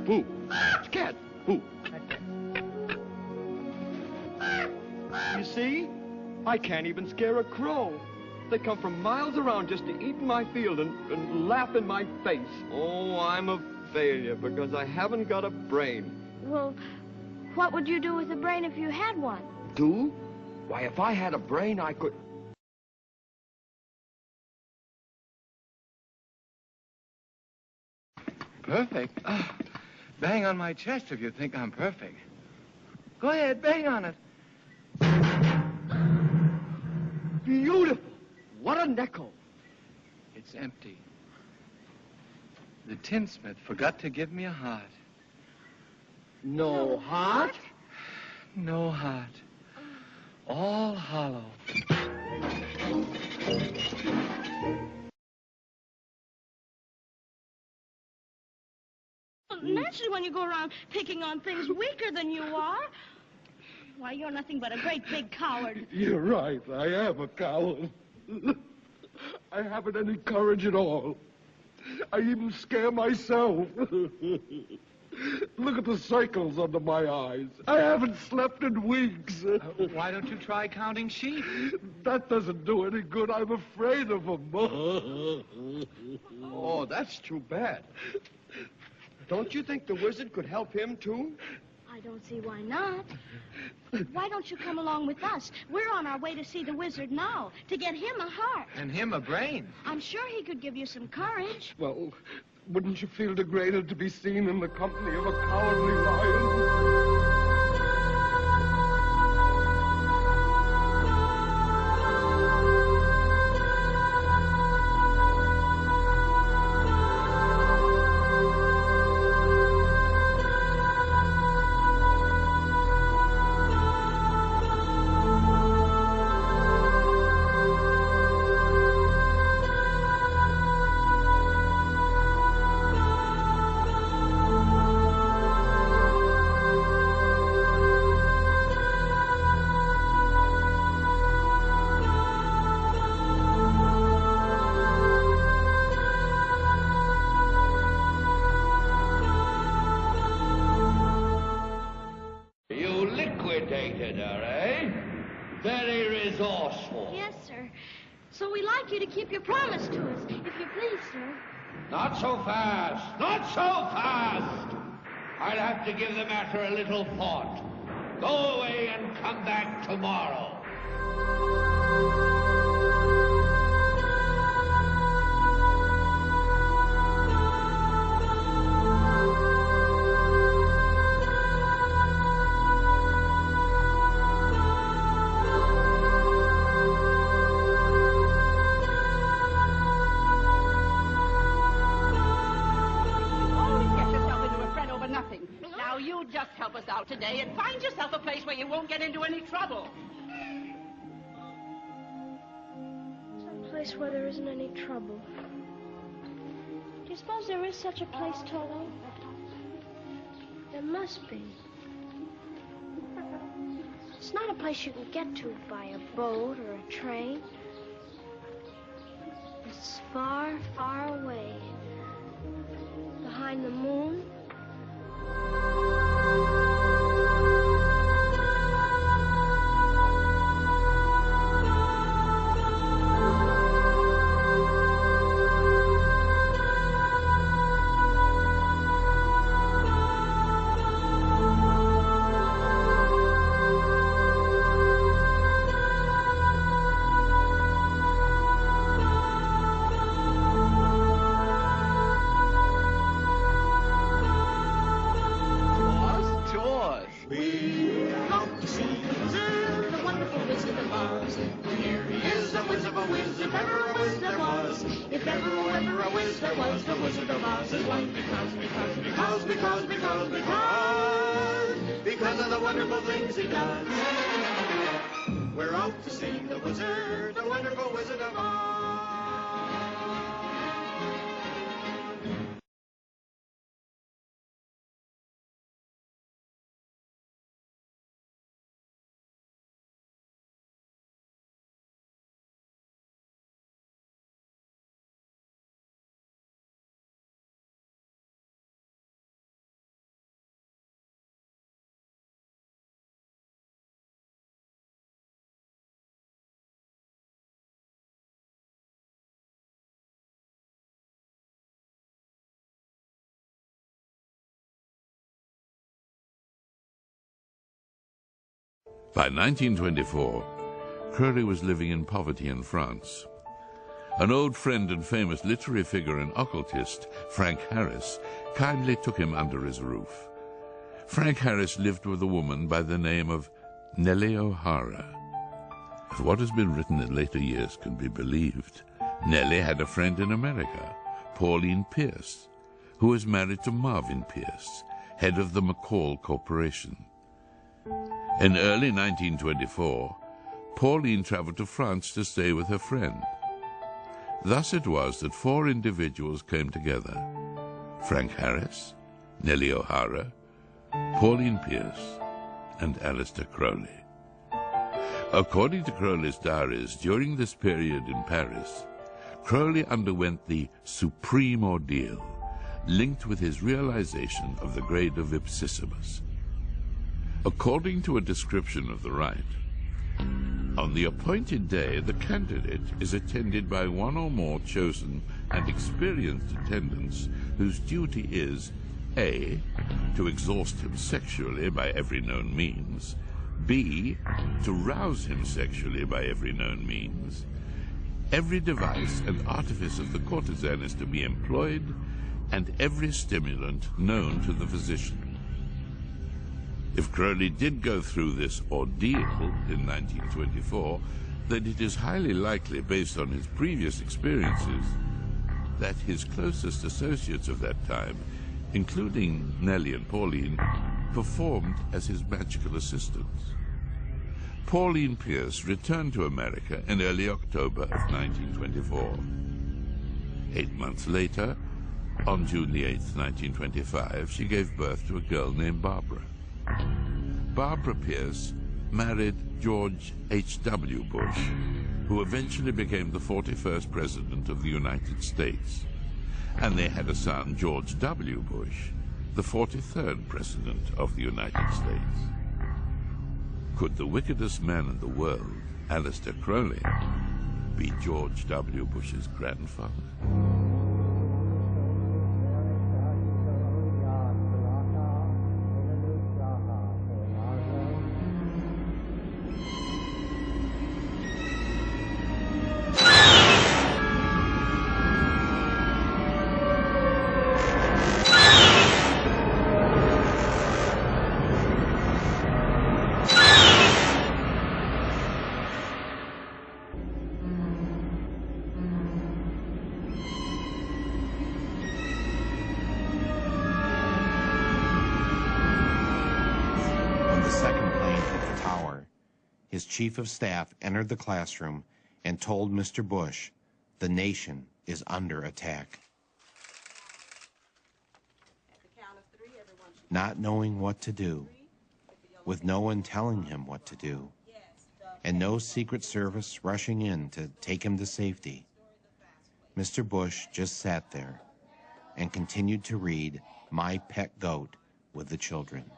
Boo. Scat. Boo. You see? I can't even scare a crow. They come from miles around just to eat in my field and laugh in my face. Oh, I'm a failure because I haven't got a brain. Well, what would you do with a brain if you had one? Do? Why, if I had a brain, I could... Perfect? Oh, bang on my chest if you think I'm perfect. Go ahead, bang on it. Beautiful. What a nickel. It's empty. The tinsmith forgot to give me a heart. No heart? No heart. All hollow. Naturally, when you go around picking on things weaker than you are, why, you're nothing but a great big coward. You're right. I am a coward. I haven't any courage at all. I even scare myself. Look at the circles under my eyes. I haven't slept in weeks. Why don't you try counting sheep? That doesn't do any good. I'm afraid of them. Oh, that's too bad. Don't you think the wizard could help him, too? I don't see why not. Why don't you come along with us? We're on our way to see the wizard now, to get him a heart. And him a brain. I'm sure he could give you some courage. Well, wouldn't you feel degraded to be seen in the company of a cowardly lion? Yes, sir. So we'd like you to keep your promise to us, if you please, sir. Not so fast. Not so fast. I'll have to give the matter a little thought. Go away and come back tomorrow. Just help us out today and find yourself a place where you won't get into any trouble. Some place where there isn't any trouble. Do you suppose there is such a place, Toto? There must be. It's not a place you can get to by a boat or a train. It's far, far away. Behind the moon. Because of the wonderful things he does. We're out to see the wizard, the wonderful Wizard of Oz. By 1924, Crowley was living in poverty in France. An old friend and famous literary figure and occultist, Frank Harris, kindly took him under his roof. Frank Harris lived with a woman by the name of Nellie O'Hara. If what has been written in later years can be believed, Nellie had a friend in America, Pauline Pierce, who was married to Marvin Pierce, head of the McCall Corporation. In early 1924, Pauline traveled to France to stay with her friend. Thus it was that 4 individuals came together: Frank Harris, Nellie O'Hara, Pauline Pierce, and Aleister Crowley. According to Crowley's diaries, during this period in Paris, Crowley underwent the supreme ordeal, linked with his realization of the grade of ipsissimus. According to a description of the rite, on the appointed day, the candidate is attended by 1 or more chosen and experienced attendants whose duty is A, to exhaust him sexually by every known means, B, to rouse him sexually by every known means. Every device and artifice of the courtesan is to be employed, and every stimulant known to the physician. If Crowley did go through this ordeal in 1924, then it is highly likely, based on his previous experiences, that his closest associates of that time, including Nellie and Pauline, performed as his magical assistants. Pauline Pierce returned to America in early October of 1924. 8 months later, on June the 8th, 1925, she gave birth to a girl named Barbara. Barbara Pierce married George H.W. Bush, who eventually became the 41st President of the United States. And they had a son, George W. Bush, the 43rd President of the United States. Could the wickedest man in the world, Aleister Crowley, be George W. Bush's grandfather? His chief of staff entered the classroom and told Mr. Bush, "The nation is under attack." Not knowing what to do, with no one telling him what to do, and no Secret Service rushing in to take him to safety, Mr. Bush just sat there and continued to read My Pet Goat with the children.